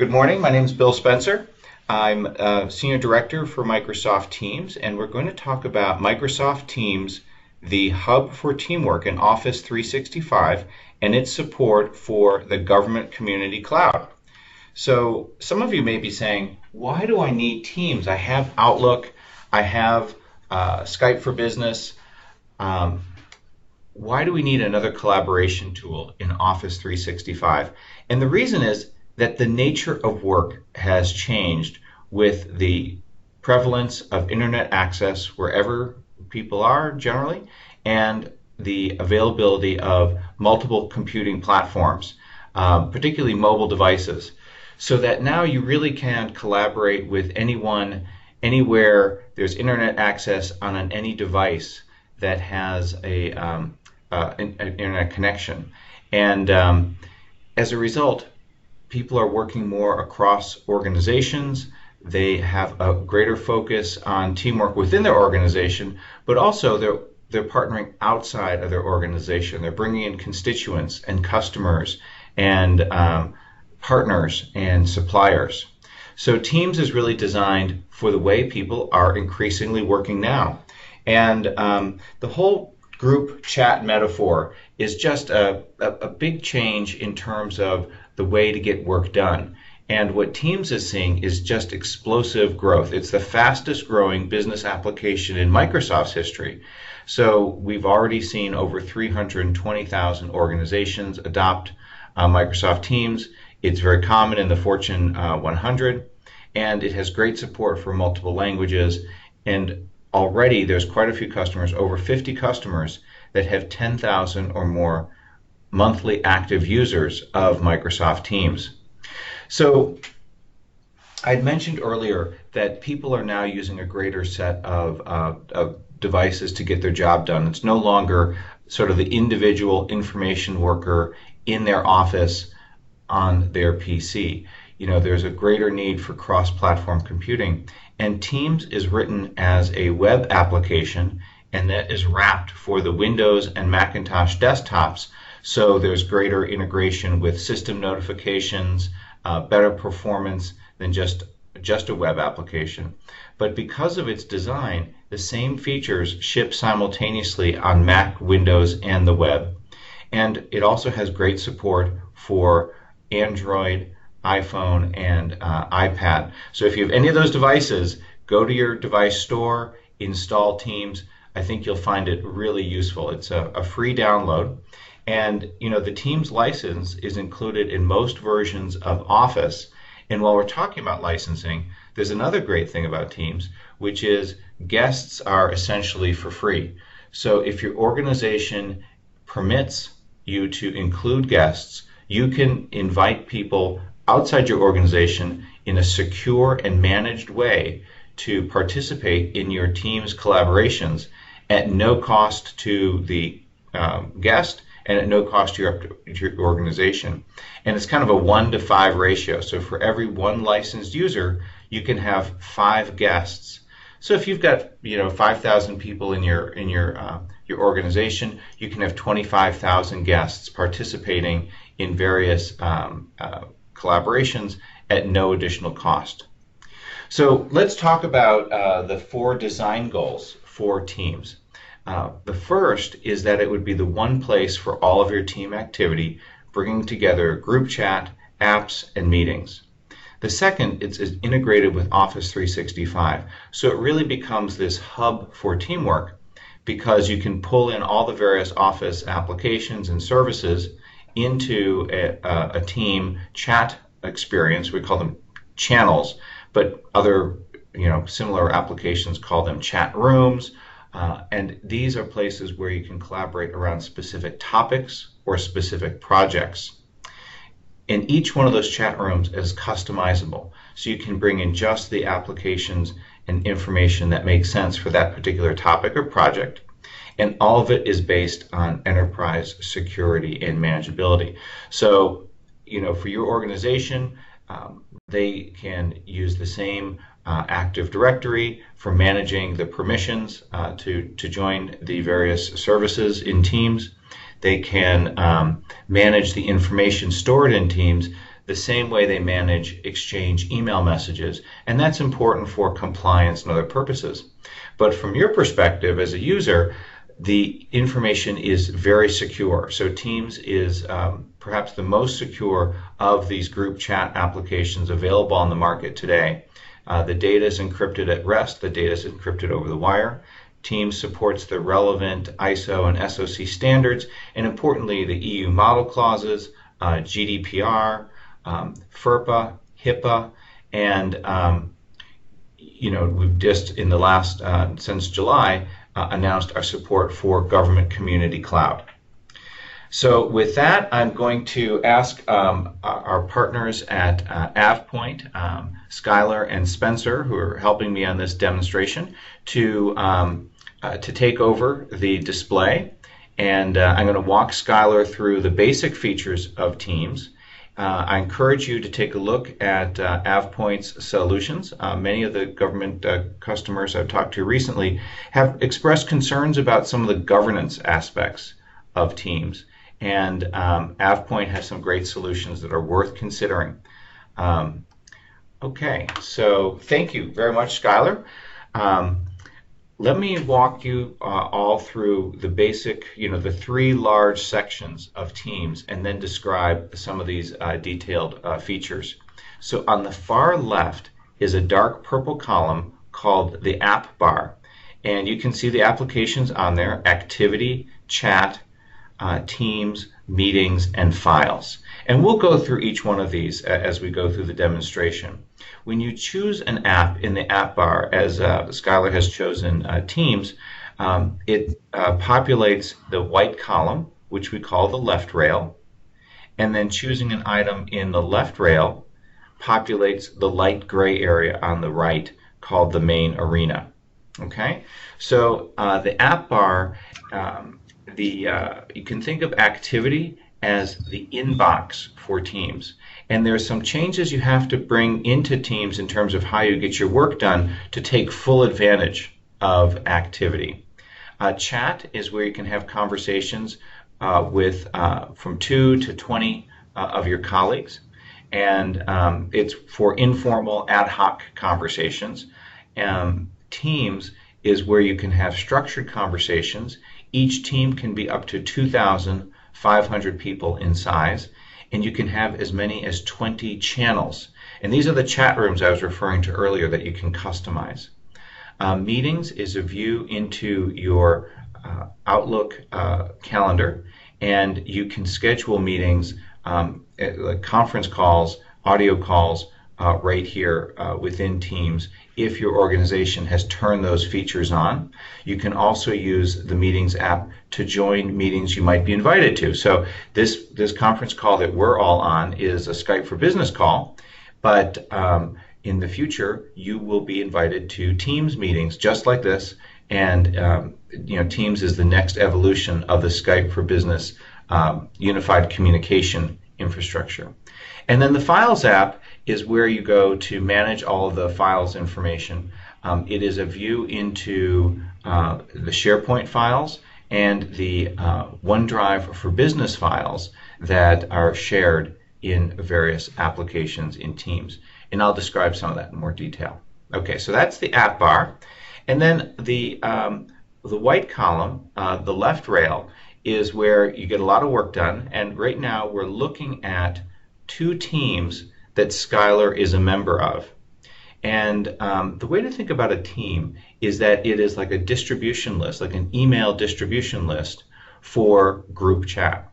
Good morning. My name is Bill Spencer. I'm a Senior Director for Microsoft Teams, and we're going to talk about Microsoft Teams, the hub for teamwork in Office 365, and its support for the government community cloud. So some of you may be saying, why do I need Teams? I have Outlook, I have Skype for Business. Why do we need another collaboration tool in Office 365? And the reason is that the nature of work has changed with the prevalence of internet access wherever people are generally, and the availability of multiple computing platforms, particularly mobile devices, so that now you really can collaborate with anyone, anywhere. There's internet access on any device that has an internet connection. And as a result, people are working more across organizations. They have a greater focus on teamwork within their organization, but also they're partnering outside of their organization. They're bringing in constituents and customers and partners and suppliers. So Teams is really designed for the way people are increasingly working now. And the whole group chat metaphor is just a big change in terms of the way to get work done. And what Teams is seeing is just explosive growth. It's the fastest growing business application in Microsoft's history. So we've already seen over 320,000 organizations adopt Microsoft Teams. It's very common in the Fortune 100, and it has great support for multiple languages. And already there's quite a few customers, over 50 customers, that have 10,000 or more monthly active users of Microsoft Teams. So I'd mentioned earlier that people are now using a greater set of devices to get their job done. It's no longer sort of the individual information worker in their office on their PC. You know, there's a greater need for cross-platform computing, and Teams is written as a web application, and that is wrapped for the Windows and Macintosh desktops. So there's greater integration with system notifications, better performance than just a web application. But because of its design, the same features ship simultaneously on Mac, Windows, and the web. And it also has great support for Android, iPhone, and iPad. So if you have any of those devices, go to your device store, install Teams. I think you'll find it really useful. It's a free download. And you know, the Teams license is included in most versions of Office. And while we're talking about licensing, there's another great thing about Teams, which is guests are essentially for free. So if your organization permits you to include guests, you can invite people outside your organization in a secure and managed way to participate in your Teams collaborations at no cost to the guest and at no cost to your organization. And it's kind of a 1-to-5 ratio. So for every one licensed user, you can have 5 guests. So if you've got 5,000 people in your organization, you can have 25,000 guests participating in various collaborations at no additional cost. So let's talk about the 4 design goals for Teams. The first is that it would be the one place for all of your team activity, bringing together group chat, apps, and meetings. The second, it's integrated with Office 365. So it really becomes this hub for teamwork because you can pull in all the various Office applications and services into a team chat experience. We call them channels, but other similar applications call them chat rooms. And these are places where you can collaborate around specific topics or specific projects. And each one of those chat rooms is customizable. So you can bring in just the applications and information that makes sense for that particular topic or project. And all of it is based on enterprise security and manageability. So, for your organization, they can use the same Active Directory for managing the permissions to join the various services in Teams. They can manage the information stored in Teams the same way they manage exchange email messages, and that's important for compliance and other purposes. But from your perspective as a user, the information is very secure. So Teams is perhaps the most secure of these group chat applications available on the market today. The data is encrypted at rest. The data is encrypted over the wire. Teams supports the relevant ISO and SOC standards, and importantly, the EU model clauses, GDPR, FERPA, HIPAA, and we've just in the last since July announced our support for government community cloud. So with that, I'm going to ask our partners at AvePoint, Skylar and Spencer, who are helping me on this demonstration, to take over the display. And I'm going to walk Skylar through the basic features of Teams. I encourage you to take a look at AvePoint's solutions. Many of the government customers I've talked to recently have expressed concerns about some of the governance aspects of Teams. And AvePoint has some great solutions that are worth considering. Okay, so thank you very much, Skylar. Let me walk you all through the basic, the three large sections of Teams, and then describe some of these detailed features. So on the far left is a dark purple column called the app bar. And you can see the applications on there: activity, chat, Teams, meetings, and files. And we'll go through each one of these as we go through the demonstration. When you choose an app in the app bar, as Skylar has chosen Teams, it populates the white column, which we call the left rail, and then choosing an item in the left rail populates the light gray area on the right, called the main arena. Okay, so the app bar, you can think of activity as the inbox for Teams. And there's some changes you have to bring into Teams in terms of how you get your work done to take full advantage of activity. Chat is where you can have conversations with from 2 to 20 of your colleagues. And it's for informal ad hoc conversations. Teams is where you can have structured conversations. Each team can be up to 2,500 people in size, and you can have as many as 20 channels. And these are the chat rooms I was referring to earlier that you can customize. Meetings is a view into your Outlook calendar, and you can schedule meetings, like conference calls, audio calls, right here within Teams if your organization has turned those features on. You can also use the Meetings app to join meetings you might be invited to. So this conference call that we're all on is a Skype for Business call, but in the future you will be invited to Teams meetings just like this, and Teams is the next evolution of the Skype for Business unified communication infrastructure. And then the Files app is where you go to manage all of the files information. It is a view into the SharePoint files and the OneDrive for Business files that are shared in various applications in Teams. And I'll describe some of that in more detail. Okay, so that's the app bar. And then the white column, the left rail, is where you get a lot of work done. And right now we're looking at 2 teams that Skylar is a member of. And the way to think about a team is that it is like a distribution list, like an email distribution list for group chat.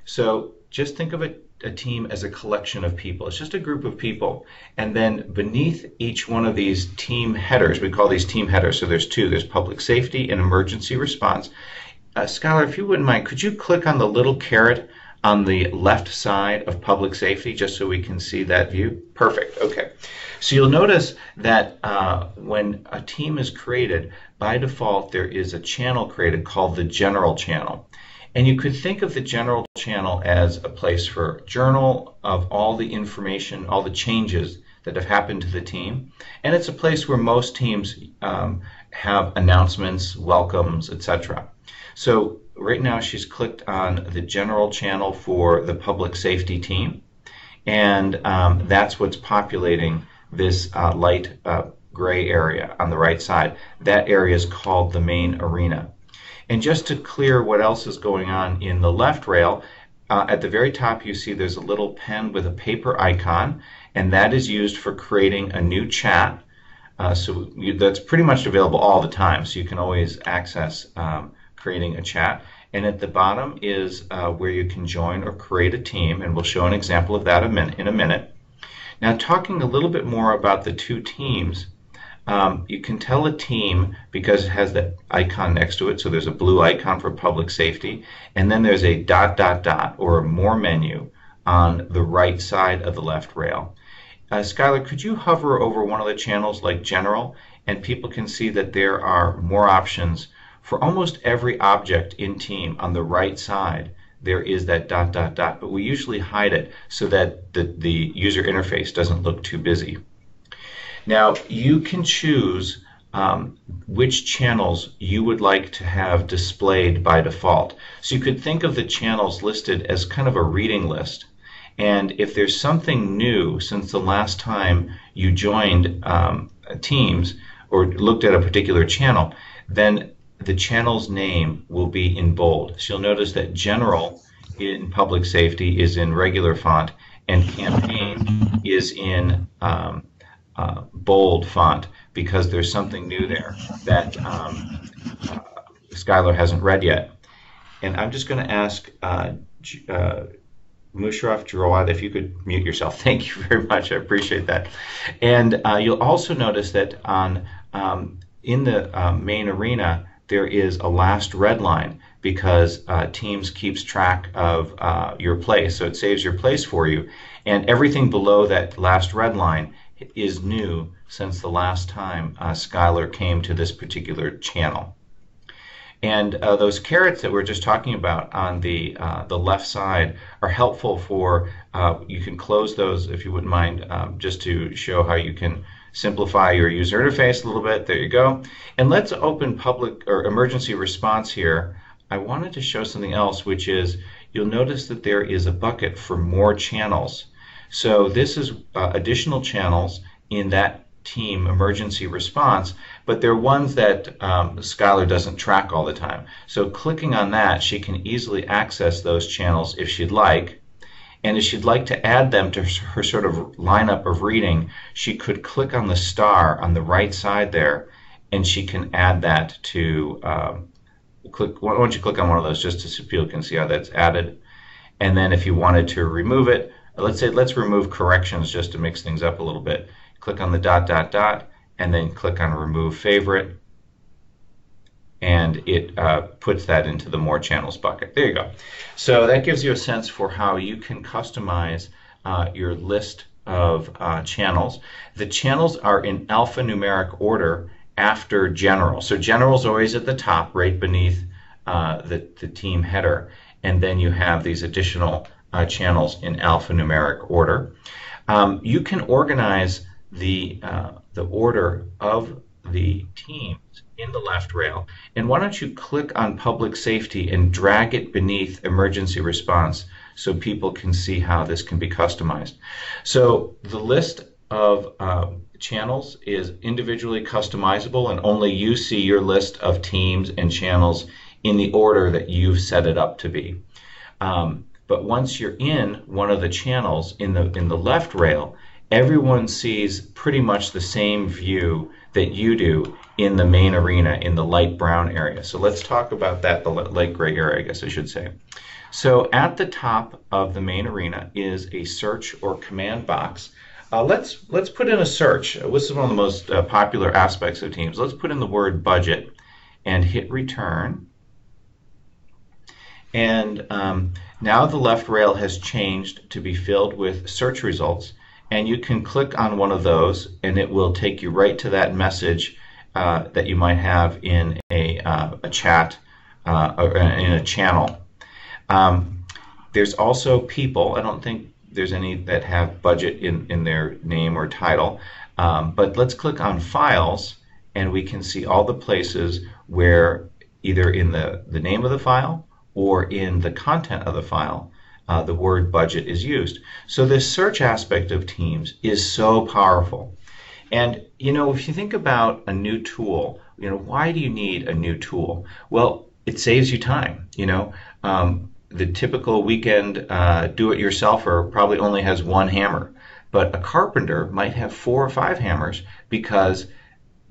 So just think of a team as a collection of people. It's just a group of people. And then beneath each one of these team headers, we call these team headers, so there's 2. There's public safety and emergency response. Skylar, if you wouldn't mind, could you click on the little caret on the left side of public safety, just so we can see that view? Perfect. Okay. So you'll notice that when a team is created, by default there is a channel created called the general channel. And you could think of the general channel as a place for journal of all the information, all the changes that have happened to the team. And it's a place where most teams have announcements, welcomes, etc. So right now she's clicked on the general channel for the public safety team, and that's what's populating this light gray area on the right side. That area is called the main arena. And just to clear what else is going on in the left rail, at the very top you see there's a little pen with a paper icon, and that is used for creating a new chat. That's pretty much available all the time, so you can always access creating a chat. And at the bottom is where you can join or create a team, and we'll show an example of that in a minute. Now, talking a little bit more about the two teams, you can tell a team because it has that icon next to it. So there's a blue icon for public safety, and then there's a ... or a more menu on the right side of the left rail. Skylar, could you hover over one of the channels like General, and people can see that there are more options for almost every object in team. On the right side there is that ... but we usually hide it so that the user interface doesn't look too busy. Now, you can choose which channels you would like to have displayed by default. So you could think of the channels listed as kind of a reading list. And if there's something new since the last time you joined Teams or looked at a particular channel, then the channel's name will be in bold. So you'll notice that General in Public Safety is in regular font, and Campaign is in bold font, because there's something new there that Skylar hasn't read yet. And I'm just going to ask Musharraf Jawad, if you could mute yourself. Thank you very much. I appreciate that. And you'll also notice that in the main arena there is a last red line, because Teams keeps track of your place, so it saves your place for you. And everything below that last red line is new since the last time Skylar came to this particular channel. And those carrots that we're just talking about on the left side are helpful for, you can close those if you wouldn't mind, just to show how you can simplify your user interface a little bit. There you go. And let's open public or emergency response here. I wanted to show something else, which is you'll notice that there is a bucket for more channels. So this is additional channels in that team emergency response, but they're ones that Skylar doesn't track all the time. So clicking on that, she can easily access those channels if she'd like. And if she'd like to add them to her sort of lineup of reading, she could click on the star on the right side there, and she can add that to why don't you click on one of those just so people can see how that's added. And then if you wanted to remove it, let's remove corrections just to mix things up a little bit. Click on the ... and then click on remove favorite, and it puts that into the more channels bucket. There you go. So that gives you a sense for how you can customize your list of channels. The channels are in alphanumeric order after General. So General is always at the top, right beneath the team header, and then you have these additional channels in alphanumeric order. You can organize the order of the teams in the left rail, and why don't you click on public safety and drag it beneath emergency response so people can see how this can be customized. So the list of channels is individually customizable, and only you see your list of teams and channels in the order that you've set it up to be. But once you're in one of the channels in the left rail, everyone sees pretty much the same view that you do in the main arena in the light brown area. So let's talk about that, the light gray area, I guess I should say. So at the top of the main arena is a search or command box. Let's put in a search. This is one of the most popular aspects of Teams. Let's put in the word budget and hit return. And now the left rail has changed to be filled with search results, and you can click on one of those and it will take you right to that message that you might have in a chat or in a channel. There's also people. I don't think there's any that have budget in their name or title, but let's click on files and we can see all the places where either in the name of the file or in the content of the file the word budget is used. So this search aspect of Teams is so powerful. And if you think about a new tool, why do you need a new tool? Well, it saves you time. The typical weekend do-it-yourselfer probably only has one hammer, but a carpenter might have 4 or 5 hammers because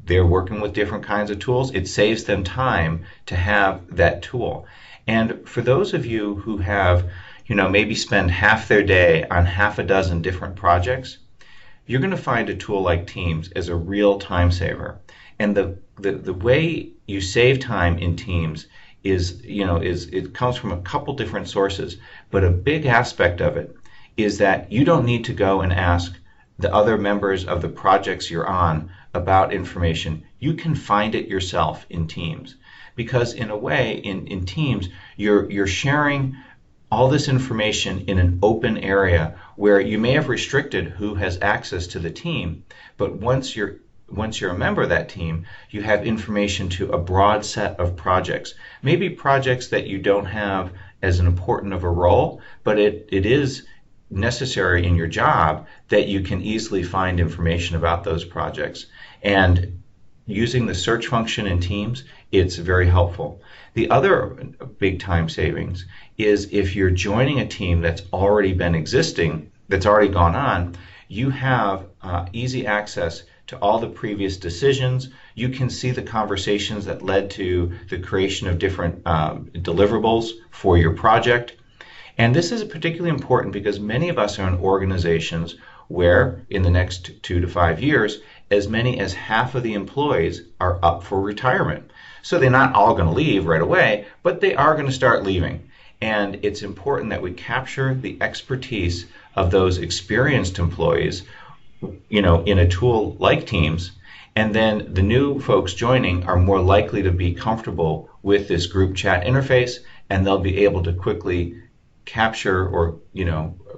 they're working with different kinds of tools. It saves them time to have that tool. And for those of you who have, maybe spend half their day on half a dozen different projects, you're going to find a tool like Teams as a real time saver. And the way you save time in Teams is it comes from a couple different sources, but a big aspect of it is that you don't need to go and ask the other members of the projects you're on about information. You can find it yourself in Teams, because in a way in Teams you're sharing all this information in an open area where you may have restricted who has access to the team, but once you're a member of that team, you have information to a broad set of projects. Maybe projects that you don't have as an important of a role, but it is necessary in your job that you can easily find information about those projects. And using the search function in Teams, it's very helpful. The other big time savings is if you're joining a team that's already been existing, that's already gone on, you have easy access to all the previous decisions. You can see the conversations that led to the creation of different deliverables for your project. And this is particularly important because many of us are in organizations where in the next 2 to 5 years, as many as half of the employees are up for retirement. So they're not all going to leave right away, but they are going to start leaving. And it's important that we capture the expertise of those experienced employees, in a tool like Teams, and then the new folks joining are more likely to be comfortable with this group chat interface, and they'll be able to quickly capture or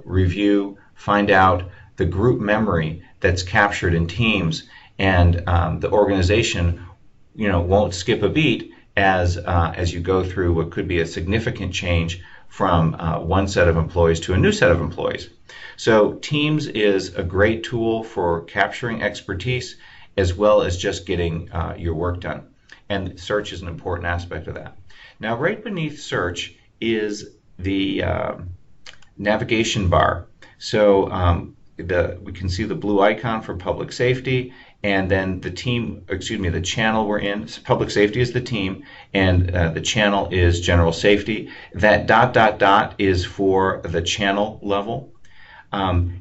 review, find out the group memory that's captured in Teams, and the organization won't skip a beat as you go through what could be a significant change from one set of employees to a new set of employees. So Teams is a great tool for capturing expertise as well as just getting your work done. And search is an important aspect of that. Now, right beneath search is the navigation bar. So we can see the blue icon for public safety, and then the channel we're in. So public safety is the team, and the channel is general safety. That ... is for the channel level.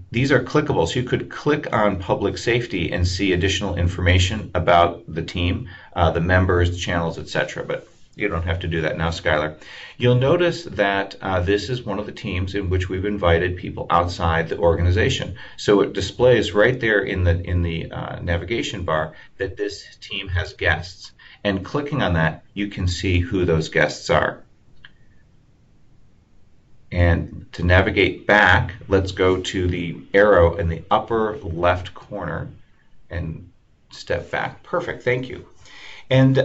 These are clickable, so you could click on public safety and see additional information about the team, the members, the channels, etc. But you don't have to do that now, Skylar. You'll notice that this is one of the teams in which we've invited people outside the organization. So it displays right there in the navigation bar that this team has guests. And clicking on that, you can see who those guests are. And to navigate back, let's go to the arrow in the upper left corner and step back. Perfect, thank you. And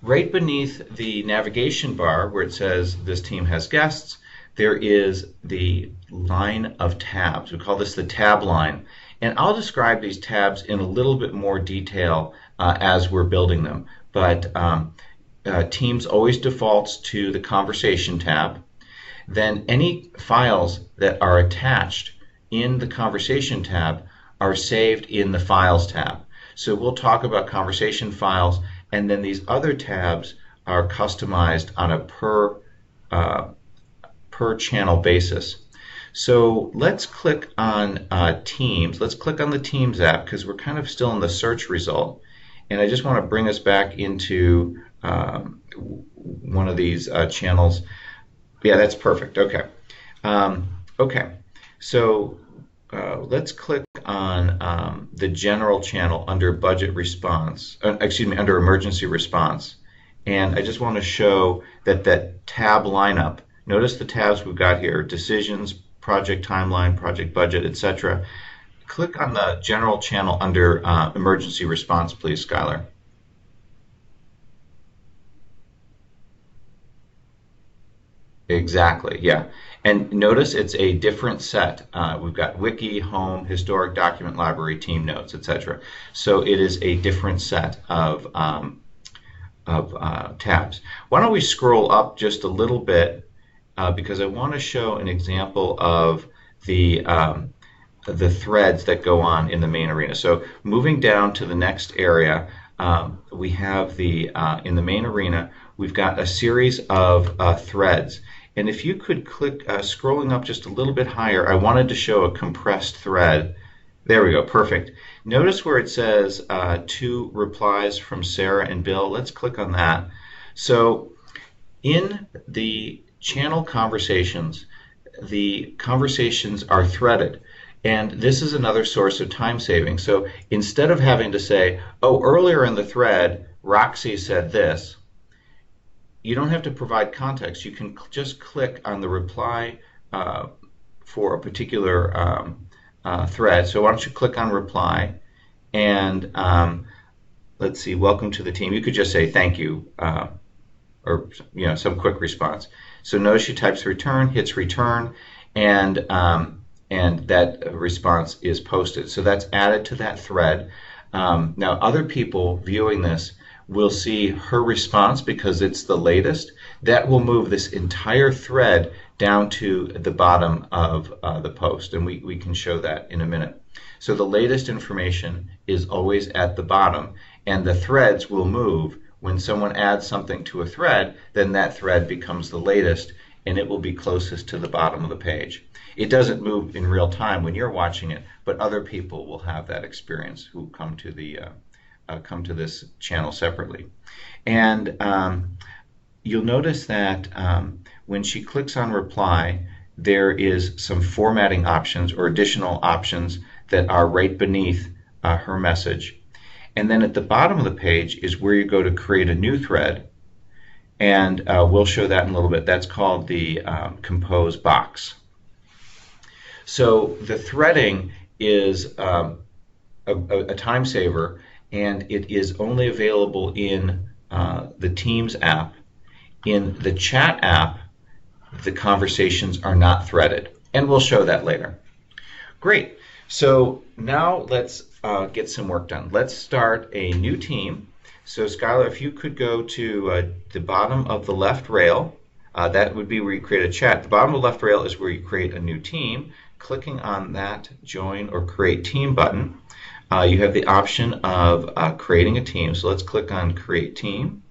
right beneath the navigation bar where it says this team has guests, there is the line of tabs. We call this the tab line. And I'll describe these tabs in a little bit more detail as we're building them. But Teams always defaults to the conversation tab. Then any files that are attached in the conversation tab are saved in the files tab. So we'll talk about conversation files, and then these other tabs are customized on a per channel basis. So let's click on Teams. Let's click on the Teams app because we're kind of still in the search result. And I just want to bring us back into one of these channels. Yeah, that's perfect. Okay. Okay. So let's click on the general channel under budget response, under emergency response. And I just want to show that tab lineup. Notice the tabs we've got here: decisions, project timeline, project budget, etc. Click on the general channel under emergency response, please, Skylar. Exactly, yeah. And notice it's a different set. We've got wiki, home, historic document library, team notes, etc. So it is a different set of tabs. Why don't we scroll up just a little bit because I want to show an example of the threads that go on in the main arena. So moving down to the next area, we have in the main arena, we've got a series of threads. And if you could click, scrolling up just a little bit higher, I wanted to show a compressed thread. There we go, perfect. Notice where it says 2 replies from Sarah and Bill. Let's click on that. So in the channel conversations, the conversations are threaded. And this is another source of time saving. So instead of having to say, oh, earlier in the thread, Roxy said this, you don't have to provide context. You can just click on the reply for a particular thread. So why don't you click on reply and let's see, welcome to the team. You could just say thank you or some quick response. So notice she types return, hits return, and that response is posted. So that's added to that thread. Now other people viewing this will see her response because it's the latest. That will move this entire thread down to the bottom of the post, and we can show that in a minute. So the latest information is always at the bottom, and the threads will move. When someone adds something to a thread, then that thread becomes the latest, and it will be closest to the bottom of the page. It doesn't move in real time when you're watching it, but other people will have that experience who come to this channel separately. And you'll notice that when she clicks on reply, there is some formatting options or additional options that are right beneath her message. And then at the bottom of the page is where you go to create a new thread. And we'll show that in a little bit. That's called the compose box. So the threading is a time saver, and it is only available in the Teams app. In the chat app, the conversations are not threaded, and we'll show that later. Great. So now let's get some work done. Let's start a new team. So Skylar, if you could go to the bottom of the left rail, that would be where you create a chat. The bottom of the left rail is where you create a new team. Clicking on that join or create team button, you have the option of creating a team. So let's click on create team.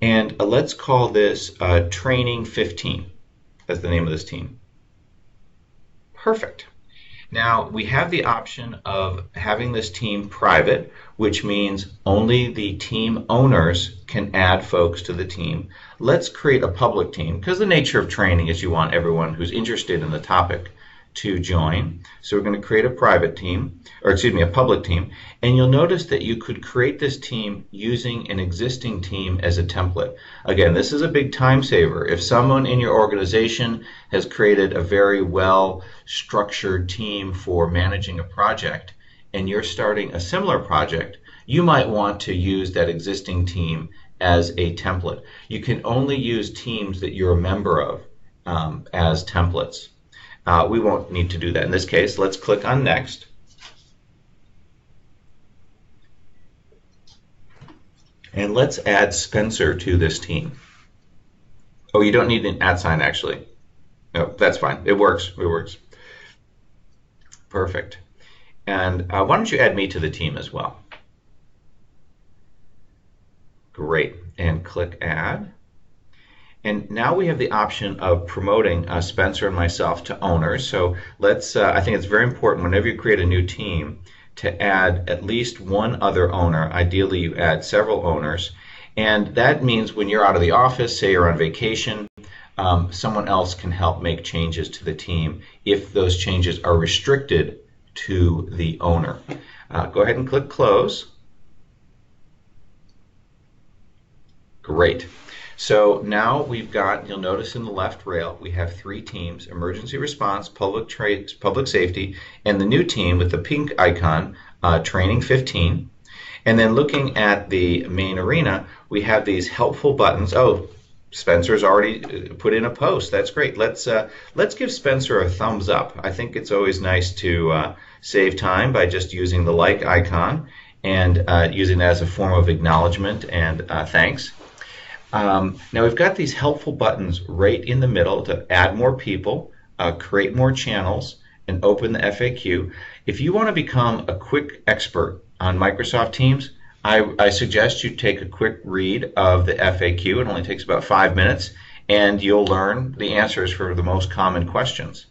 And let's call this training 15 as the name of this team. Perfect. Now we have the option of having this team private, which means only the team owners can add folks to the team. Let's create a public team because the nature of training is you want everyone who's interested in the topic to join. So we're going to create a private team, or excuse me, a public team. And you'll notice that you could create this team using an existing team as a template. Again, this is a big time saver. If someone in your organization has created a very well structured team for managing a project, and you're starting a similar project, you might want to use that existing team as a template. You can only use teams that you're a member of as templates. We won't need to do that in this case. Let's click on next. And let's add Spencer to this team. Oh, you don't need an @ sign actually. No, that's fine. It works. It works. Perfect. And why don't you add me to the team as well? Great. And click add. And now we have the option of promoting Spencer and myself to owners. So let's, I think it's very important whenever you create a new team to add at least one other owner. Ideally, you add several owners. And that means when you're out of the office, say you're on vacation, someone else can help make changes to the team if those changes are restricted to the owner. Go ahead and click close. Great. So now we've got, you'll notice in the left rail, we have 3 teams: emergency response, public safety, and the new team with the pink icon, training 15. And then looking at the main arena, we have these helpful buttons. Oh, Spencer's already put in a post. That's great. Let's give Spencer a thumbs up. I think it's always nice to save time by just using the like icon and using that as a form of acknowledgement and thanks. Now we've got these helpful buttons right in the middle to add more people, create more channels, and open the FAQ. If you want to become a quick expert on Microsoft Teams, I suggest you take a quick read of the FAQ. It only takes about 5 minutes, and you'll learn the answers for the most common questions.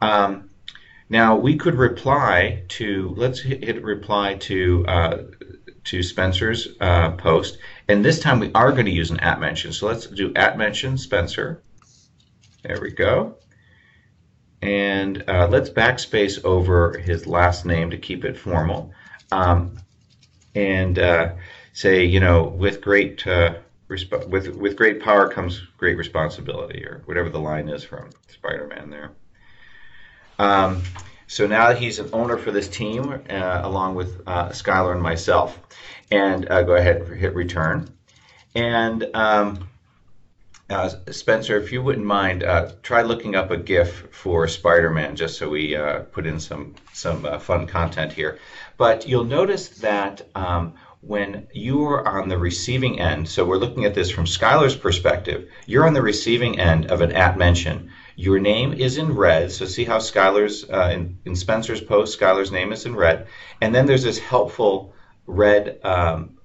Now we could reply to, let's hit reply to Spencer's post, and this time we are going to use an @mention. So let's do @mention Spencer. There we go. And let's backspace over his last name to keep it formal, and say, you know, with great with great power comes great responsibility, or whatever the line is from Spider-Man there. So now that he's an owner for this team, along with Skylar and myself, and go ahead and hit return. And Spencer, if you wouldn't mind, try looking up a GIF for Spider-Man, just so we put in some fun content here. But you'll notice that when you are on the receiving end, so we're looking at this from Skylar's perspective, you're on the receiving end of an @mention. Your name is in red, so see how Skylar's, in Spencer's post, Skylar's name is in red, and then there's this helpful red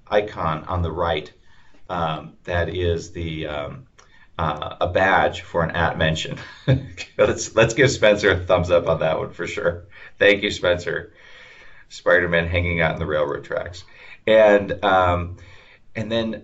icon on the right that is the a badge for an @mention. Let's give Spencer a thumbs up on that one for sure. Thank you, Spencer. Spider-Man hanging out in the railroad tracks. And then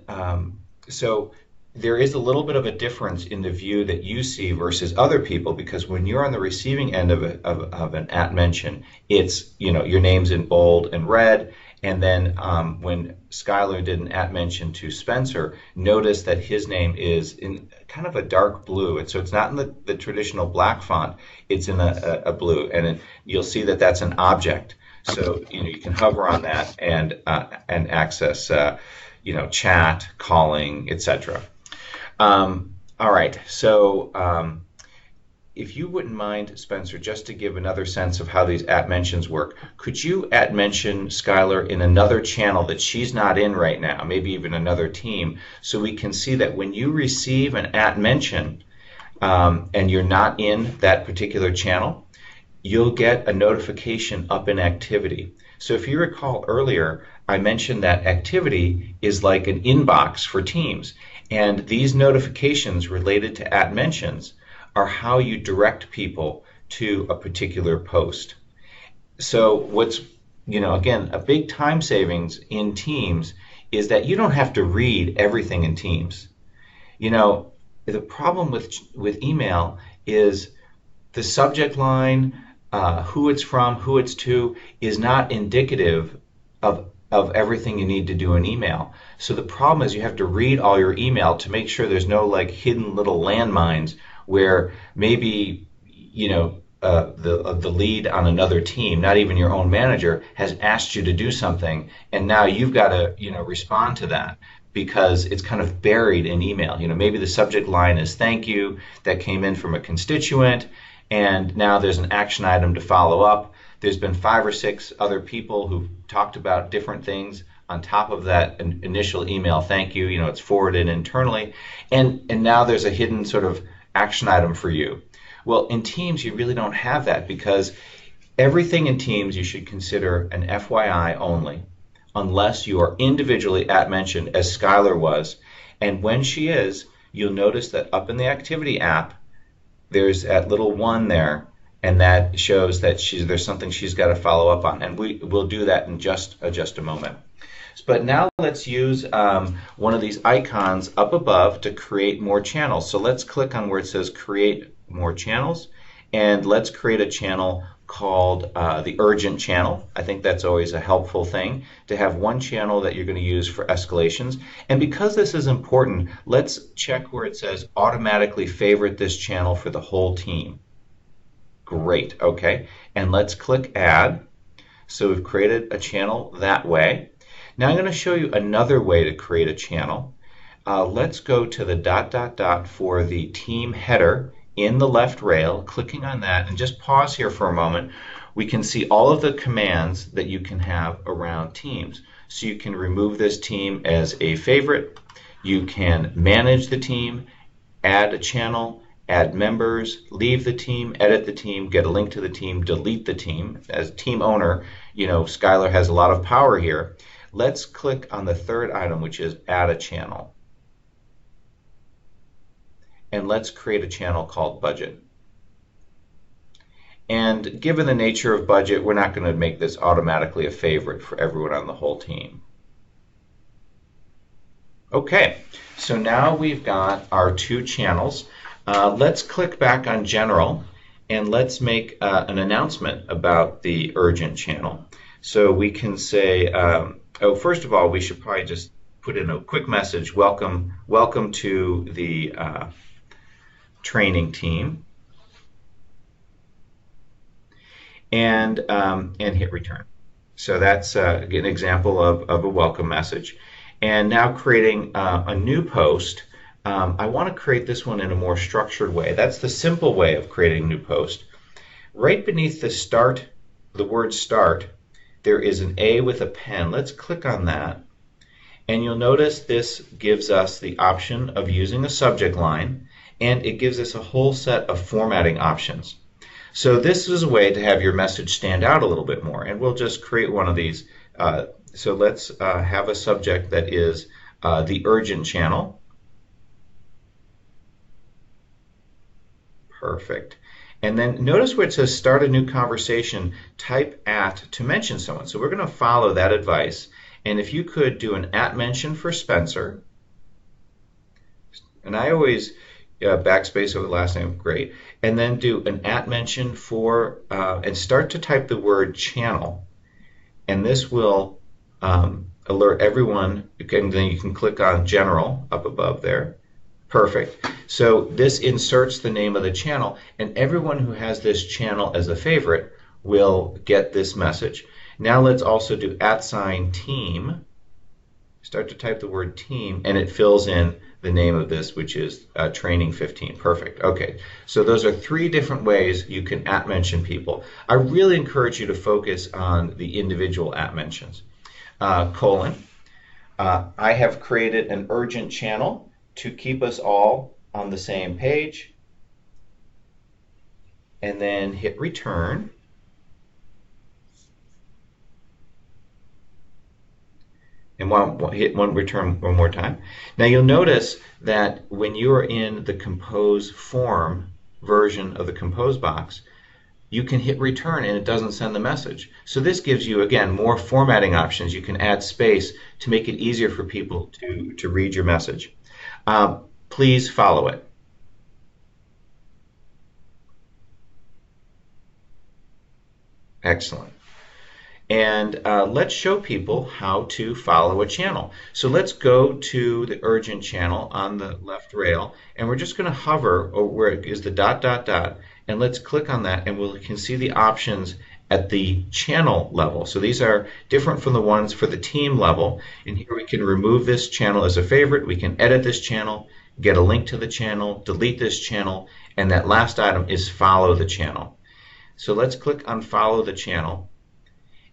so there is a little bit of a difference in the view that you see versus other people, because when you're on the receiving end of an @mention, it's, you know, your name's in bold and red. And then when Skylar did an @mention to Spencer, notice that his name is in kind of a dark blue, and so it's not in the traditional black font. It's in a blue, and you'll see that that's an object. So, you know, you can hover on that and access you know, chat, calling, etc. All right, so if you wouldn't mind, Spencer, just to give another sense of how these @mentions work, could you @mention Skylar in another channel that she's not in right now, maybe even another team, so we can see that when you receive an @mention and you're not in that particular channel, you'll get a notification up in activity. So if you recall earlier, I mentioned that activity is like an inbox for Teams, and these notifications related to @mentions are how you direct people to a particular post. So what's, you know, again, a big time savings in Teams is that you don't have to read everything in Teams. You know, the problem with email is the subject line, who it's from, who it's to, is not indicative of everything you need to do in email. So the problem is you have to read all your email to make sure there's no like hidden little landmines where maybe, you know, the lead on another team, not even your own manager, has asked you to do something, and now you've got to, you know, respond to that because it's kind of buried in email. You know, maybe the subject line is "thank you" that came in from a constituent, and now there's an action item to follow up. There's been 5 or 6 other people who've talked about different things on top of that initial email "thank you." You know, it's forwarded internally, and now there's a hidden sort of action item for you. Well, in Teams, you really don't have that, because everything in Teams you should consider an FYI only, unless you are individually @mentioned, as Skylar was. And when she is, you'll notice that up in the Activity app, there's that little 1 there, and that shows that there's something she's got to follow up on. And we'll do that in just a moment. But now let's use one of these icons up above to create more channels. So let's click on where it says create more channels, and let's create a channel called the urgent channel. I think that's always a helpful thing, to have one channel that you're going to use for escalations. And because this is important, let's check where it says automatically favorite this channel for the whole team. Great, okay. And let's click add. So we've created a channel that way. Now I'm going to show you another way to create a channel. let's go to the dot dot dot for the team header in the left rail, clicking on that, and just pause here for a moment. We can see all of the commands that you can have around teams. So you can remove this team as a favorite, you can manage the team, add a channel, add members, leave the team, edit the team, get a link to the team, delete the team. As team owner, Skylar has a lot of power here. Let's click on the third item, which is add a channel. And let's create a channel called budget. And given the nature of budget, we're not going to make this automatically a favorite for everyone on the whole team. Okay, so now we've got our two channels. Let's click back on General and let's make an announcement about the urgent channel. So we can say, first of all, we should probably just put in a quick message, welcome to the training team, and hit return. So that's an example of a welcome message. And now creating a new post. I want to create this one in a more structured way. That's the simple way of creating a new post. Right beneath the word start, there is an A with a pen. Let's click on that. And you'll notice this gives us the option of using a subject line, and it gives us a whole set of formatting options. So this is a way to have your message stand out a little bit more, and we'll just create one of these. So let's have a subject that is the urgent channel. Perfect. And then notice where it says start a new conversation, type @ to mention someone. So we're going to follow that advice. And if you could do an @ mention for Spencer, and I always backspace over the last name, great. And then do an @ mention for, and start to type the word channel. And this will alert everyone, and then you can click on General up above there. Perfect. So this inserts the name of the channel, and everyone who has this channel as a favorite will get this message. Now let's also do @team. Start to type the word team, and it fills in the name of this, which is Training 15. Perfect. Okay, so those are three different ways you can @mention people. I really encourage you to focus on the individual @mentions. I have created an urgent channel to keep us all on the same page, and then hit return. And hit return one more time. Now you'll notice that when you're in the Compose form version of the Compose box, you can hit return and it doesn't send the message. So this gives you, again, more formatting options. You can add space to make it easier for people to read your message. Please follow it. Excellent. And let's show people how to follow a channel. So let's go to the urgent channel on the left rail, and we're just going to hover over where it is the ... and let's click on that, and we can see the options at the channel level. So these are different from the ones for the team level. And here we can remove this channel as a favorite, we can edit this channel, get a link to the channel, delete this channel, and that last item is follow the channel. So let's click on follow the channel.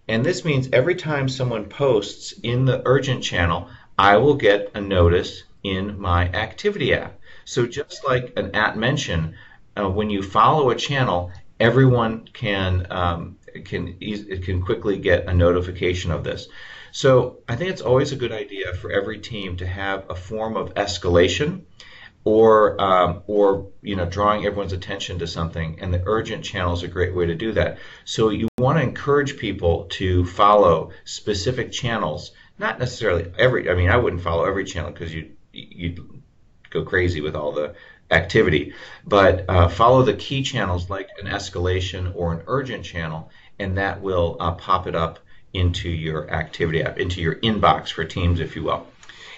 And this means every time someone posts in the urgent channel, I will get a notice in my activity app. So just like an @mention, when you follow a channel, everyone can quickly get a notification of this. So I think it's always a good idea for every team to have a form of escalation, or drawing everyone's attention to something, and the urgent channel is a great way to do that. So you want to encourage people to follow specific channels, not necessarily I wouldn't follow every channel because you'd go crazy with all the activity, but follow the key channels like an escalation or an urgent channel, and that will pop it up into your activity app, into your inbox for teams, if you will.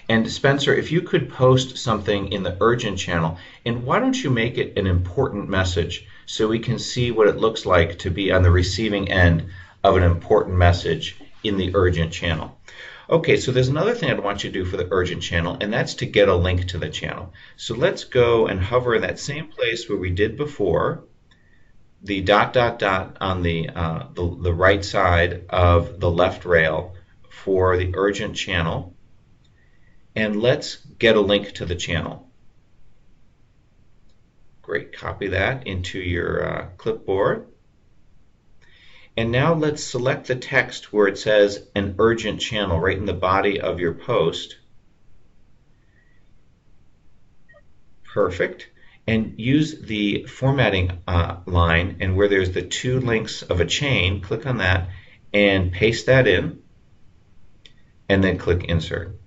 And Spencer, if you could post something in the urgent channel, and why don't you make it an important message so we can see what it looks like to be on the receiving end of an important message in the urgent channel. Okay, so there's another thing I'd want you to do for the urgent channel, and that's to get a link to the channel. So let's go and hover in that same place where we did before, the dot dot dot on the right side of the left rail for the urgent channel, and let's get a link to the channel. Great, copy that into your clipboard. And now let's select the text where it says an urgent channel right in the body of your post. Perfect. And use the formatting line, and where there's the two links of a chain, click on that and paste that in, and then click insert.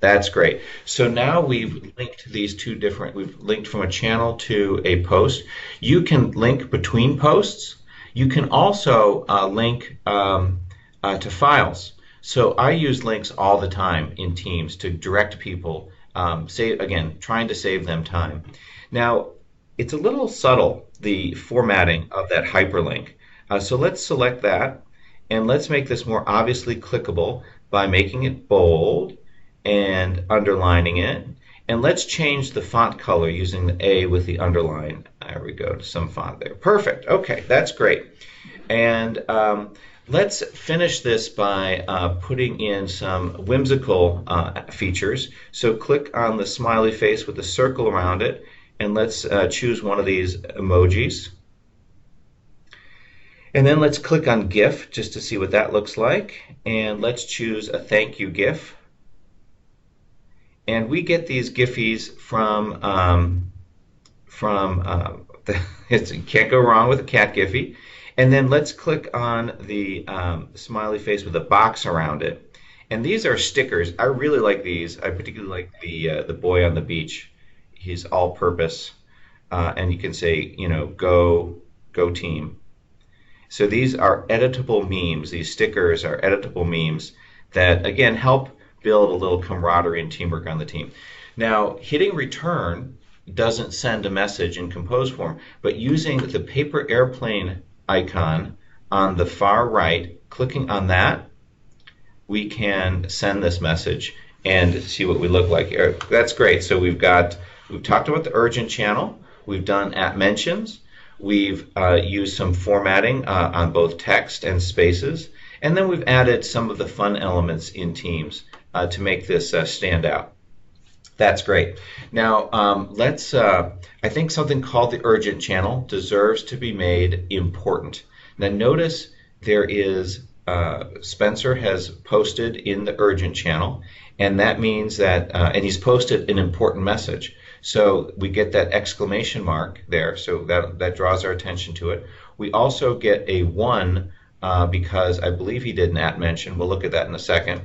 That's great. So now we've linked these two different, we've linked from a channel to a post. You can link between posts. You can also link to files. So I use links all the time in Teams to direct people, again, trying to save them time. Now, it's a little subtle, the formatting of that hyperlink. So let's select that, and let's make this more obviously clickable by making it bold and underlining it. And let's change the font color using the A with the underline. There we go, to some font there. Perfect. Okay, that's great. And let's finish this by putting in some whimsical features. So click on the smiley face with the circle around it, and let's choose one of these emojis. And then let's click on GIF just to see what that looks like. And let's choose a thank you GIF. And we get these Giphies you can't go wrong with a cat Giphy. And then let's click on the smiley face with a box around it. And these are stickers. I really like these. I particularly like the boy on the beach. He's all-purpose, and you can say, you know, go team. So these are editable memes. These stickers are editable memes that, again, help build a little camaraderie and teamwork on the team. Now, hitting return doesn't send a message in compose form, but using the paper airplane icon on the far right, clicking on that, we can send this message and see what we look like here. That's great. So we've talked about the urgent channel, we've done @mentions, we've used some formatting on both text and spaces, and then we've added some of the fun elements in Teams to make this stand out. That's great. Now, I think something called the urgent channel deserves to be made important. Now, notice there is, Spencer has posted in the urgent channel, and that means that, and he's posted an important message. So we get that exclamation mark there, so that draws our attention to it. We also get a 1 because I believe he did an @mention. We'll look at that in a second.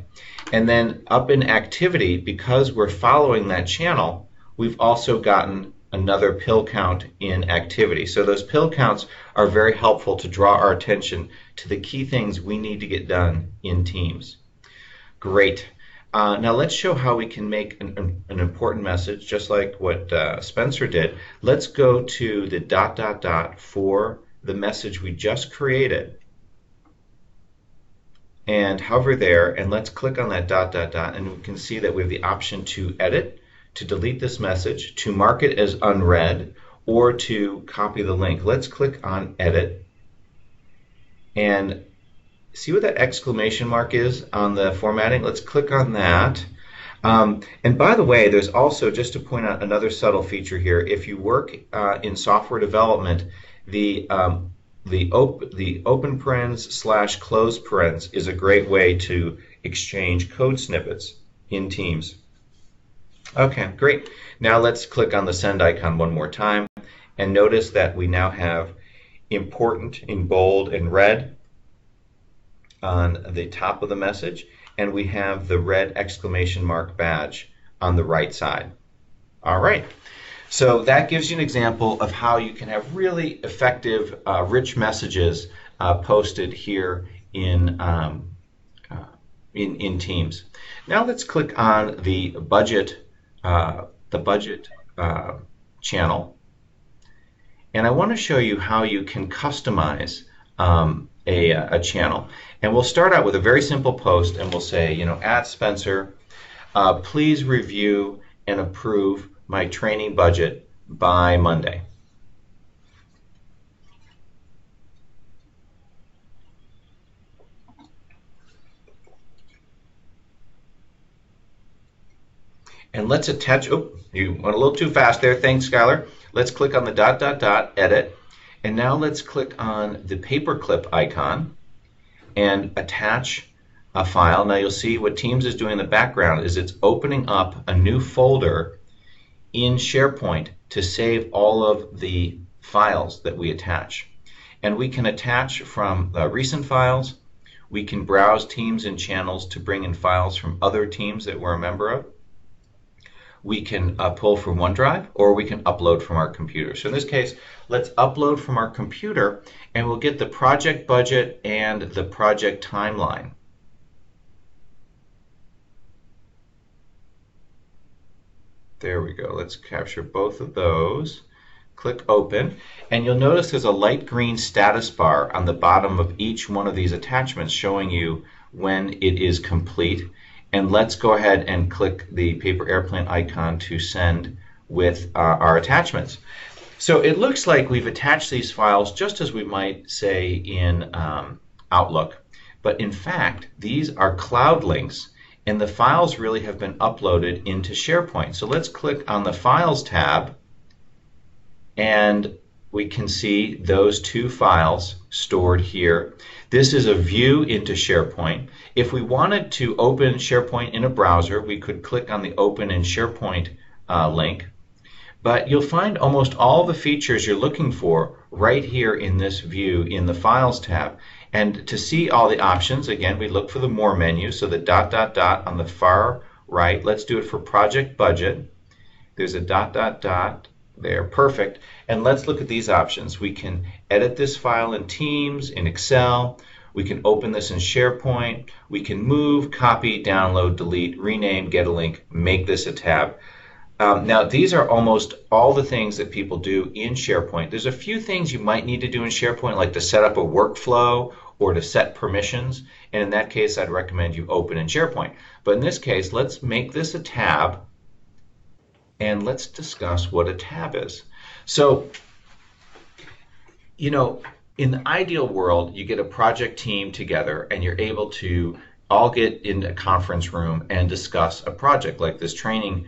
And then up in activity, because we're following that channel, we've also gotten another pill count in activity. So those pill counts are very helpful to draw our attention to the key things we need to get done in Teams. Great. Now let's show how we can make an important message, just like what Spencer did. Let's go to the ... for the message we just created, and hover there, and let's click on that ... and we can see that we have the option to edit, to delete this message, to mark it as unread, or to copy the link. Let's click on edit, and see what that exclamation mark is on the formatting. Let's click on that. And by the way, there's also, just to point out another subtle feature here, if you work in software development, the open parens / close parens is a great way to exchange code snippets in Teams. Okay, great. Now let's click on the send icon one more time, and notice that we now have important in bold and red on the top of the message, and we have the red exclamation mark badge on the right side. All right. So that gives you an example of how you can have really effective, rich messages posted here in Teams. Now let's click on the budget channel, and I want to show you how you can customize a channel. And we'll start out with a very simple post, and we'll say, at Spencer, please review and approve my training budget by Monday. And let's attach, oh, you went a little too fast there. Thanks, Skylar. Let's click on the dot, dot, dot, edit. And now let's click on the paperclip icon and attach a file. Now you'll see what Teams is doing in the background is it's opening up a new folder in SharePoint to save all of the files that we attach. And we can attach from recent files. We can browse teams and channels to bring in files from other teams that we're a member of. We can pull from OneDrive, or we can upload from our computer. So in this case, let's upload from our computer, and we'll get the project budget and the project timeline. There we go. Let's capture both of those. Click Open, and you'll notice there's a light green status bar on the bottom of each one of these attachments showing you when it is complete. And let's go ahead and click the paper airplane icon to send with our attachments. So it looks like we've attached these files just as we might say in Outlook, but in fact these are cloud links, and the files really have been uploaded into SharePoint. So let's click on the Files tab, and we can see those two files stored here. This is a view into SharePoint. If we wanted to open SharePoint in a browser, we could click on the Open in SharePoint link. But you'll find almost all the features you're looking for right here in this view in the Files tab. And to see all the options, again, we look for the More menu, so the dot, dot, dot on the far right. Let's do it for Project Budget. There's a dot, dot, dot there. Perfect. And let's look at these options. We can edit this file in Teams, in Excel. We can open this in SharePoint. We can move, copy, download, delete, rename, get a link, make this a tab. Now, these are almost all the things that people do in SharePoint. There's a few things you might need to do in SharePoint, like to set up a workflow or to set permissions. And in that case, I'd recommend you open in SharePoint. But in this case, let's make this a tab, and let's discuss what a tab is. So, in the ideal world, you get a project team together and you're able to all get in a conference room and discuss a project like this training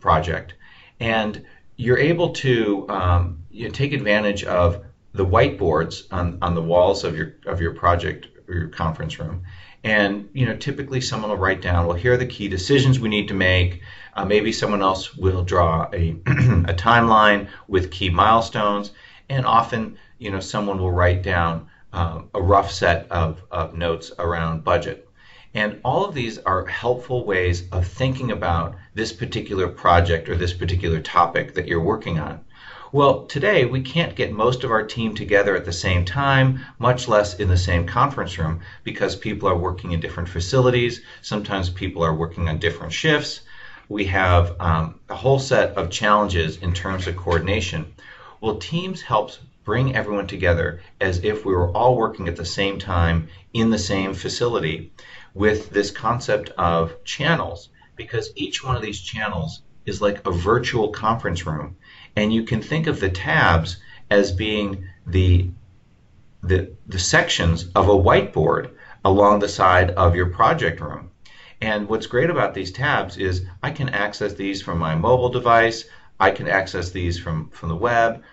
project. And you're able to take advantage of the whiteboards on the walls of your project or your conference room. And typically someone will write down, well, here are the key decisions we need to make. Maybe someone else will draw a timeline with key milestones, and often someone will write down a rough set of notes around budget. And all of these are helpful ways of thinking about this particular project or this particular topic that you're working on. Well, today we can't get most of our team together at the same time, much less in the same conference room, because people are working in different facilities. Sometimes people are working on different shifts. We have a whole set of challenges in terms of coordination. Well, Teams helps bring everyone together as if we were all working at the same time in the same facility with this concept of channels, because each one of these channels is like a virtual conference room. And you can think of the tabs as being the sections of a whiteboard along the side of your project room. And what's great about these tabs is I can access these from my mobile device, I can access these from the web,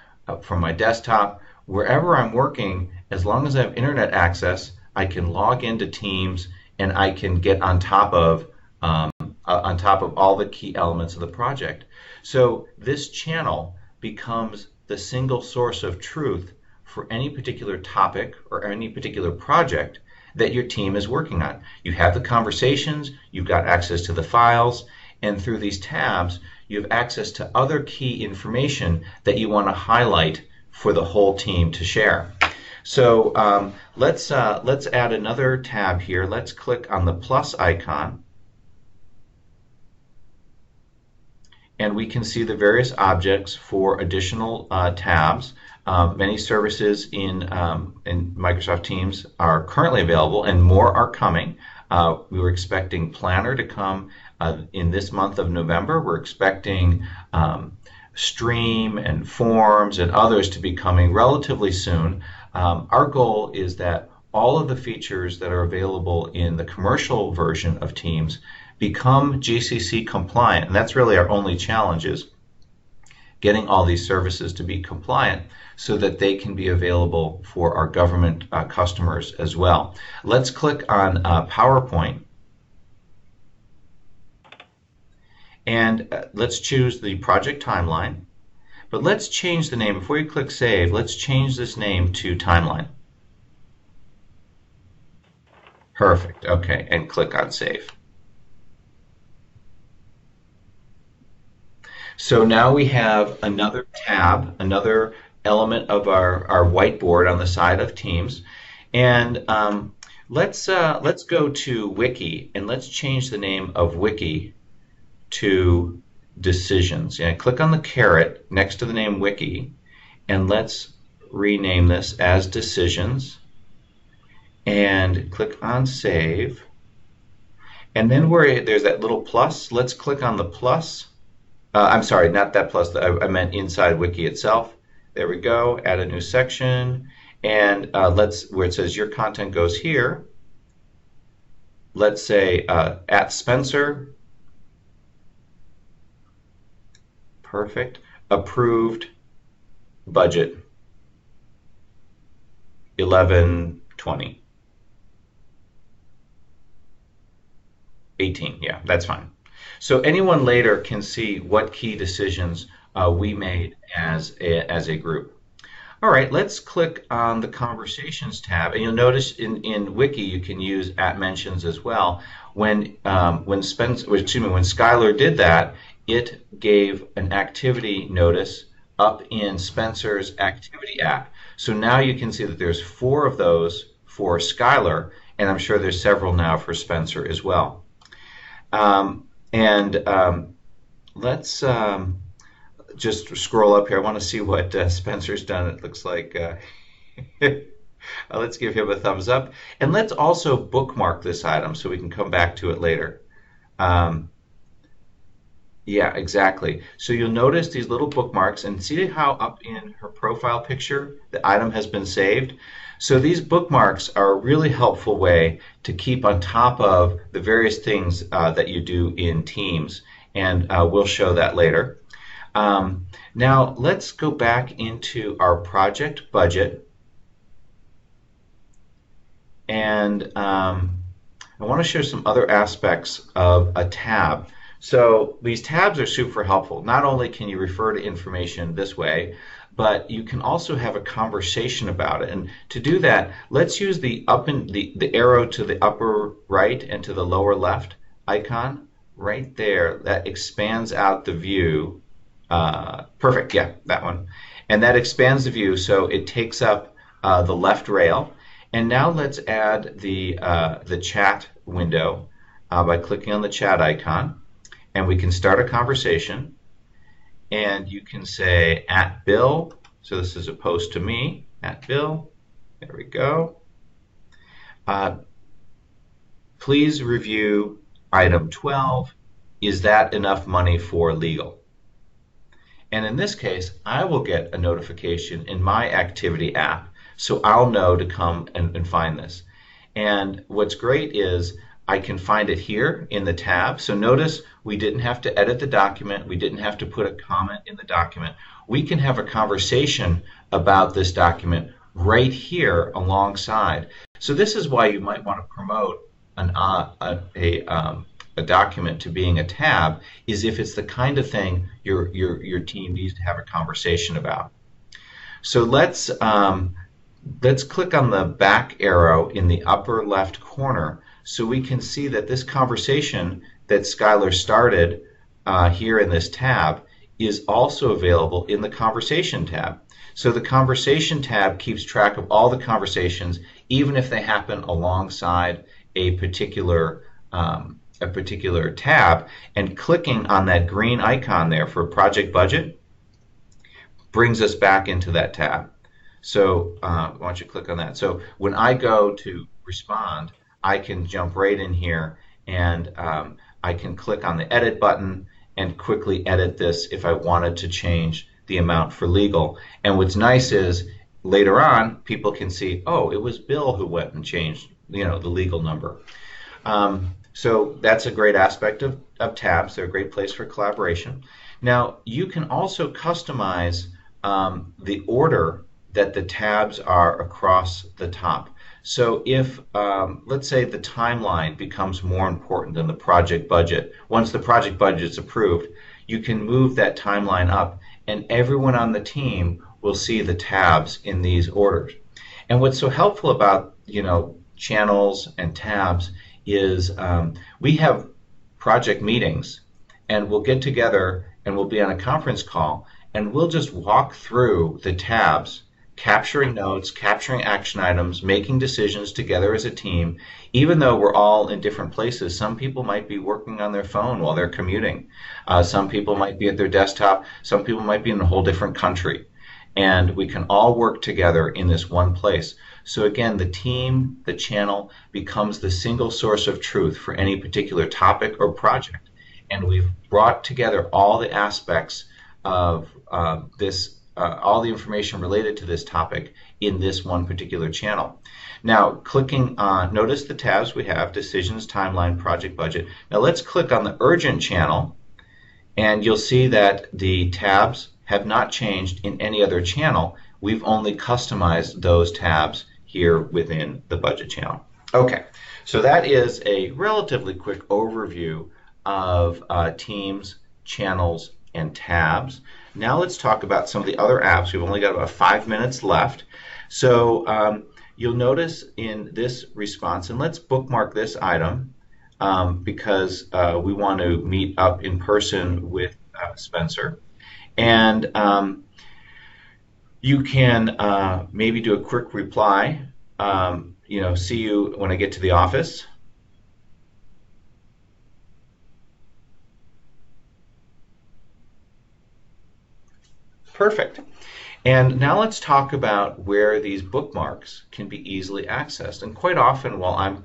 from my desktop. Wherever I'm working, as long as I have internet access, I can log into Teams and I can get on top of all the key elements of the project. So this channel becomes the single source of truth for any particular topic or any particular project that your team is working on. You have the conversations, you've got access to the files, and through these tabs, you have access to other key information that you want to highlight for the whole team to share. So let's add another tab here. Let's click on the plus icon. and we can see the various objects for additional tabs. Many services in Microsoft Teams are currently available, and more are coming. We were expecting Planner to come in this month of November. We're expecting Stream and Forms and others to be coming relatively soon. Our goal is that all of the features that are available in the commercial version of Teams become GCC compliant, and that's really our only challenge, is getting all these services to be compliant so that they can be available for our government customers as well. Let's click on PowerPoint, and let's choose the project timeline, but let's change the name. Before you click Save, let's change this name to Timeline. Perfect. Okay, and click on Save. So now we have another tab, another element of our whiteboard on the side of Teams, and let's go to Wiki, and let's change the name of Wiki to Decisions. And click on the caret next to the name Wiki, and let's rename this as Decisions, and click on Save. And then where there's that little plus, let's click on the plus. I'm sorry, not that plus, I meant inside Wiki itself. There we go, add a new section, and where it says your content goes here, let's say at Spencer, perfect, approved budget 11/20. 18, yeah, that's fine. So anyone later can see what key decisions we made as a group. All right, let's click on the Conversations tab, and you'll notice in Wiki you can use @mentions as well. When Skylar did that, it gave an activity notice up in Spencer's activity app. So now you can see that there's 4 of those for Skylar, and I'm sure there's several now for Spencer as well. Let's just scroll up here. I want to see what Spencer's done. It looks like let's give him a thumbs up. And let's also bookmark this item so we can come back to it later. Yeah, exactly. So you'll notice these little bookmarks, and see how up in her profile picture the item has been saved. So these bookmarks are a really helpful way to keep on top of the various things that you do in Teams, and we'll show that later. Now let's go back into our project budget, and I want to share some other aspects of a tab. So these tabs are super helpful. Not only can you refer to information this way, but you can also have a conversation about it. And to do that, let's use the arrow to the upper right and to the lower left icon right there. That expands out the view. Perfect, yeah, that one. And that expands the view so it takes up the left rail. And now let's add the chat window by clicking on the chat icon. And we can start a conversation, and you can say @Bill, so this is a post to me, @Bill, there we go. Please review item 12, is that enough money for legal? And in this case, I will get a notification in my activity app, so I'll know to come and find this. And what's great is I can find it here in the tab. So notice we didn't have to edit the document. We didn't have to put a comment in the document. We can have a conversation about this document right here alongside. So this is why you might want to promote a document to being a tab, is if it's the kind of thing your team needs to have a conversation about. So let's click on the back arrow in the upper left corner, so we can see that this conversation that Skylar started here in this tab is also available in the Conversation tab. So the Conversation tab keeps track of all the conversations, even if they happen alongside a particular a particular tab, and clicking on that green icon there for project budget brings us back into that tab. So why don't you click on that? So when I go to respond, I can jump right in here and I can click on the edit button and quickly edit this if I wanted to change the amount for legal. And what's nice is later on people can see, oh, it was Bill who went and changed, the legal number. So that's a great aspect of tabs. They're a great place for collaboration. Now you can also customize the order that the tabs are across the top. So if, let's say, the timeline becomes more important than the project budget, once the project budget is approved, you can move that timeline up, and everyone on the team will see the tabs in these orders. And what's so helpful about, channels and tabs is we have project meetings, and we'll get together and we'll be on a conference call, and we'll just walk through the tabs, capturing notes, capturing action items, making decisions together as a team. Even though we're all in different places, some people might be working on their phone while they're commuting. Some people might be at their desktop. Some people might be in a whole different country. And we can all work together in this one place. So again, the team, the channel, becomes the single source of truth for any particular topic or project. And we've brought together all the aspects of all the information related to this topic in this one particular channel. Now, clicking on, notice the tabs we have: decisions, timeline, project budget. Now let's click on the urgent channel, and you'll see that the tabs have not changed in any other channel. We've only customized those tabs here within the budget channel. Okay, so that is a relatively quick overview of teams, channels, and tabs. Now let's talk about some of the other apps. We've only got about 5 minutes left. So you'll notice in this response, and let's bookmark this item because we want to meet up in person with Spencer. And you can maybe do a quick reply, see you when I get to the office. Perfect. And now let's talk about where these bookmarks can be easily accessed. And quite often while I'm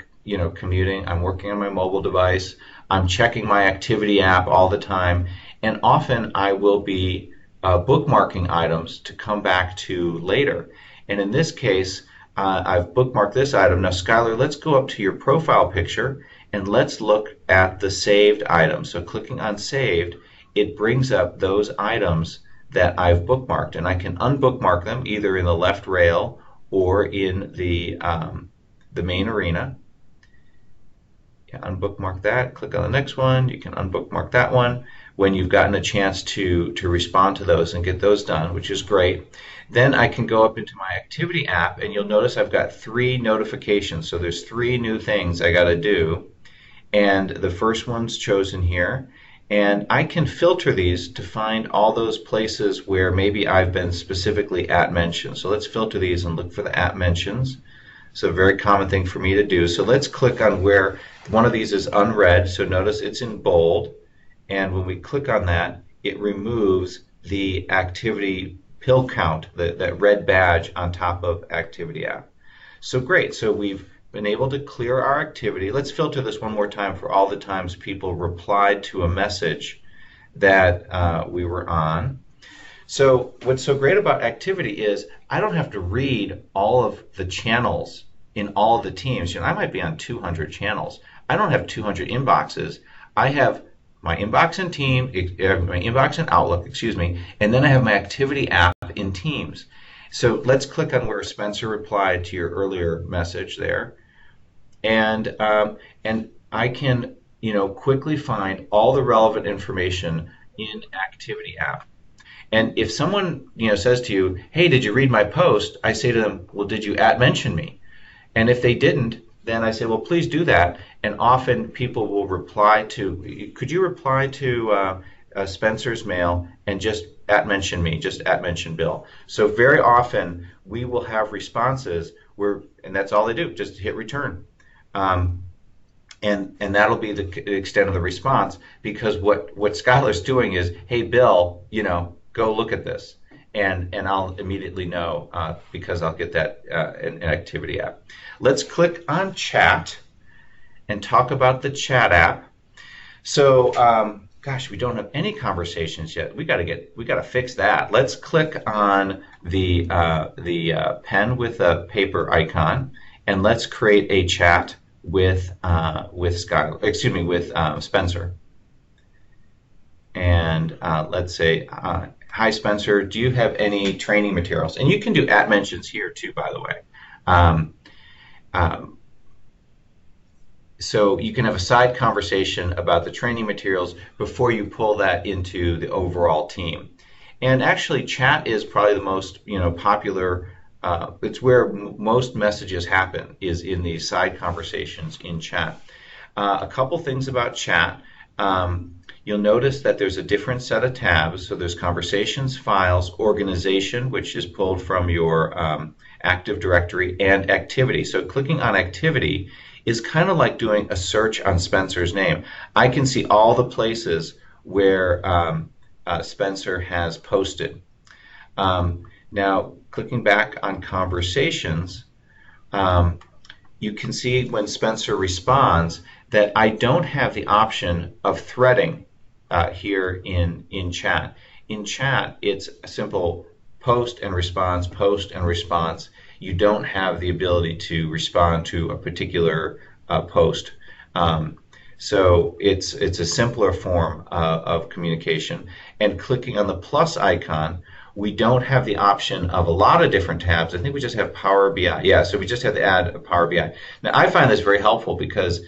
commuting, I'm working on my mobile device, I'm checking my activity app all the time, and often I will be bookmarking items to come back to later. And in this case, I've bookmarked this item. Now, Skylar, let's go up to your profile picture and let's look at the saved items. So clicking on saved, it brings up those items that I've bookmarked, and I can unbookmark them either in the left rail or in the main arena. Unbookmark that, click on the next one. You can unbookmark that one when you've gotten a chance to respond to those and get those done, which is great. Then I can go up into my activity app, and you'll notice I've got 3 notifications. So there's 3 new things I got to do, and the first one's chosen here. And I can filter these to find all those places where maybe I've been specifically @mentioned. So let's filter these and look for the @mentions. It's a very common thing for me to do. So let's click on where one of these is unread. So notice it's in bold. And when we click on that, it removes the activity pill count, that red badge on top of activity app. So great. So we've been able to clear our activity. Let's filter this one more time for all the times people replied to a message that we were on. So what's so great about activity is I don't have to read all of the channels in all of the teams. I might be on 200 channels. I don't have 200 inboxes. I have my inbox in team, my inbox in Outlook, and then I have my activity app in Teams. So let's click on where Spencer replied to your earlier message there. And I can quickly find all the relevant information in Activity app. And if someone says to you, hey, did you read my post? I say to them, well, did you @mention me? And if they didn't, then I say, well, please do that. And often people will reply to, could you reply to Spencer's mail and just @mention me, just @mention Bill. So very often we will have responses where, and that's all they do, just hit return. and that'll be the extent of the response, because what Skylar's doing is, hey Bill, go look at this, and I'll immediately know, because I'll get that an activity app. Let's click on chat and talk about the chat app. So gosh, we don't have any conversations yet. We got to fix that. Let's click on the pen with a paper icon, and let's create a chat with Spencer. And let's say, hi Spencer, do you have any training materials? And you can do @ mentions here too, by the way. So you can have a side conversation about the training materials before you pull that into the overall team. And actually, chat is probably the most popular. It's where most messages happen, is in these side conversations in chat. A couple things about chat. You'll notice that there's a different set of tabs. So there's conversations, files, organization, which is pulled from your Active Directory, and activity. So clicking on activity is kind of like doing a search on Spencer's name. I can see all the places where Spencer has posted. Now, clicking back on conversations, you can see when Spencer responds that I don't have the option of threading here in chat. In chat, it's a simple post and response, post and response. You don't have the ability to respond to a particular post. So it's a simpler form of communication. And clicking on the plus icon, we don't have the option of a lot of different tabs. I think we just have Power BI. Yeah, so we just have to add a Power BI. Now, I find this very helpful because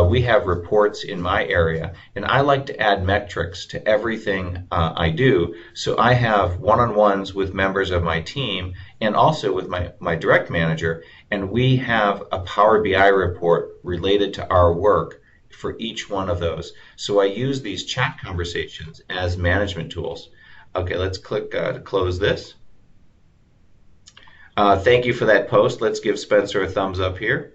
we have reports in my area, and I like to add metrics to everything I do. So I have one-on-ones with members of my team and also with my direct manager, and we have a Power BI report related to our work for each one of those. So I use these chat conversations as management tools. Okay, let's click to close this. Thank you for that post. Let's give Spencer a thumbs up here.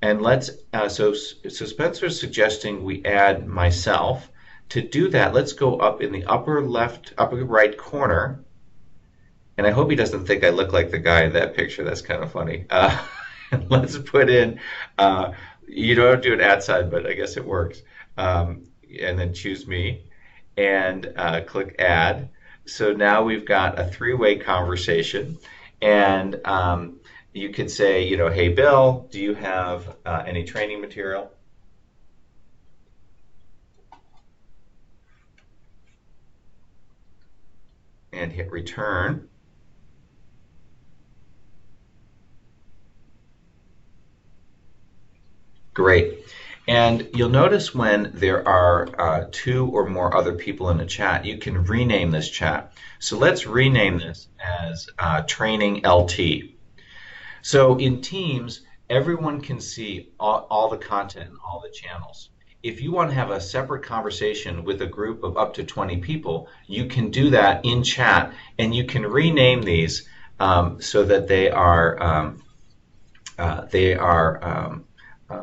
And let's, so Spencer's suggesting we add myself. To do that, let's go up in the upper right corner. And I hope he doesn't think I look like the guy in that picture. That's kind of funny. Let's put in, you don't do an @ sign, but I guess it works. And then choose me and click add. So now we've got a three-way conversation. And you could say, hey Bill, do you have any training material? And hit return. Great. And you'll notice when there are 2 or more other people in a chat, you can rename this chat. So let's rename this as Training LT. So in Teams, everyone can see all the content and all the channels. If you want to have a separate conversation with a group of up to 20 people, you can do that in chat, and you can rename these so that they are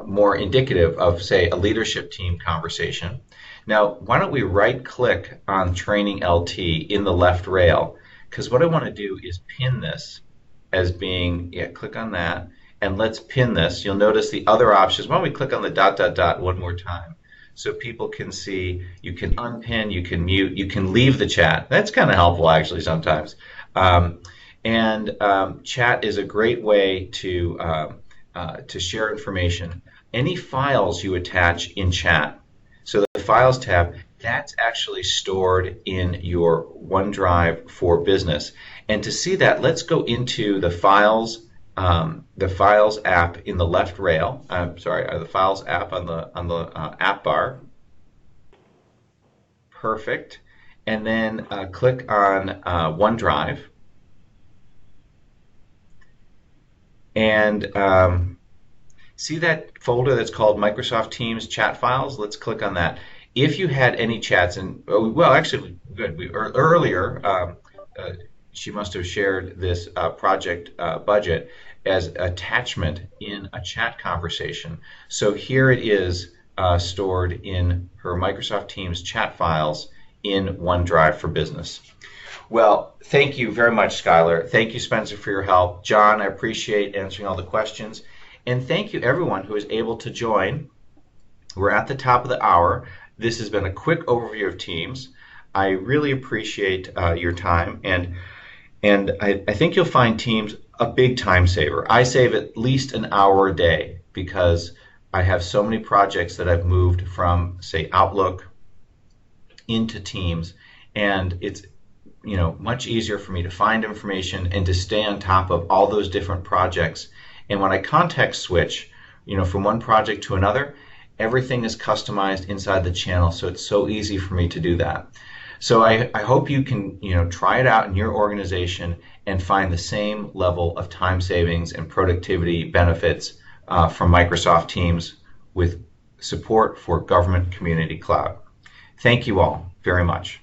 more indicative of, say, a leadership team conversation. Now, why don't we right-click on Training LT in the left rail? Because what I want to do is pin this as being, click on that, and let's pin this. You'll notice the other options. Why don't we click on the ... one more time so people can see. You can unpin, you can mute, you can leave the chat. That's kind of helpful, actually, sometimes. Chat is a great way to share information. Any files you attach in chat, so the Files tab, that's actually stored in your OneDrive for Business. And to see that, let's go into the Files app in the left rail. The Files app on the app bar. Perfect. And then click on OneDrive. And see that folder that's called Microsoft Teams Chat Files? Let's click on that. If you had any chats, and well, actually, good. Earlier, she must have shared this project budget. as attachment in a chat conversation. So here it is stored in her Microsoft Teams chat files in OneDrive for Business. Well, thank you very much, Skylar. Thank you, Spencer, for your help. John, I appreciate answering all the questions. And thank you, everyone who is able to join. We're at the top of the hour. This has been a quick overview of Teams. I really appreciate your time, and I think you'll find Teams a big time saver. I save at least an hour a day because I have so many projects that I've moved from, say, Outlook into Teams, and it's much easier for me to find information and to stay on top of all those different projects. And when I context switch, from one project to another, everything is customized inside the channel, so it's so easy for me to do that. So I hope you can try it out in your organization and find the same level of time savings and productivity benefits from Microsoft Teams with support for Government Community Cloud. Thank you all very much.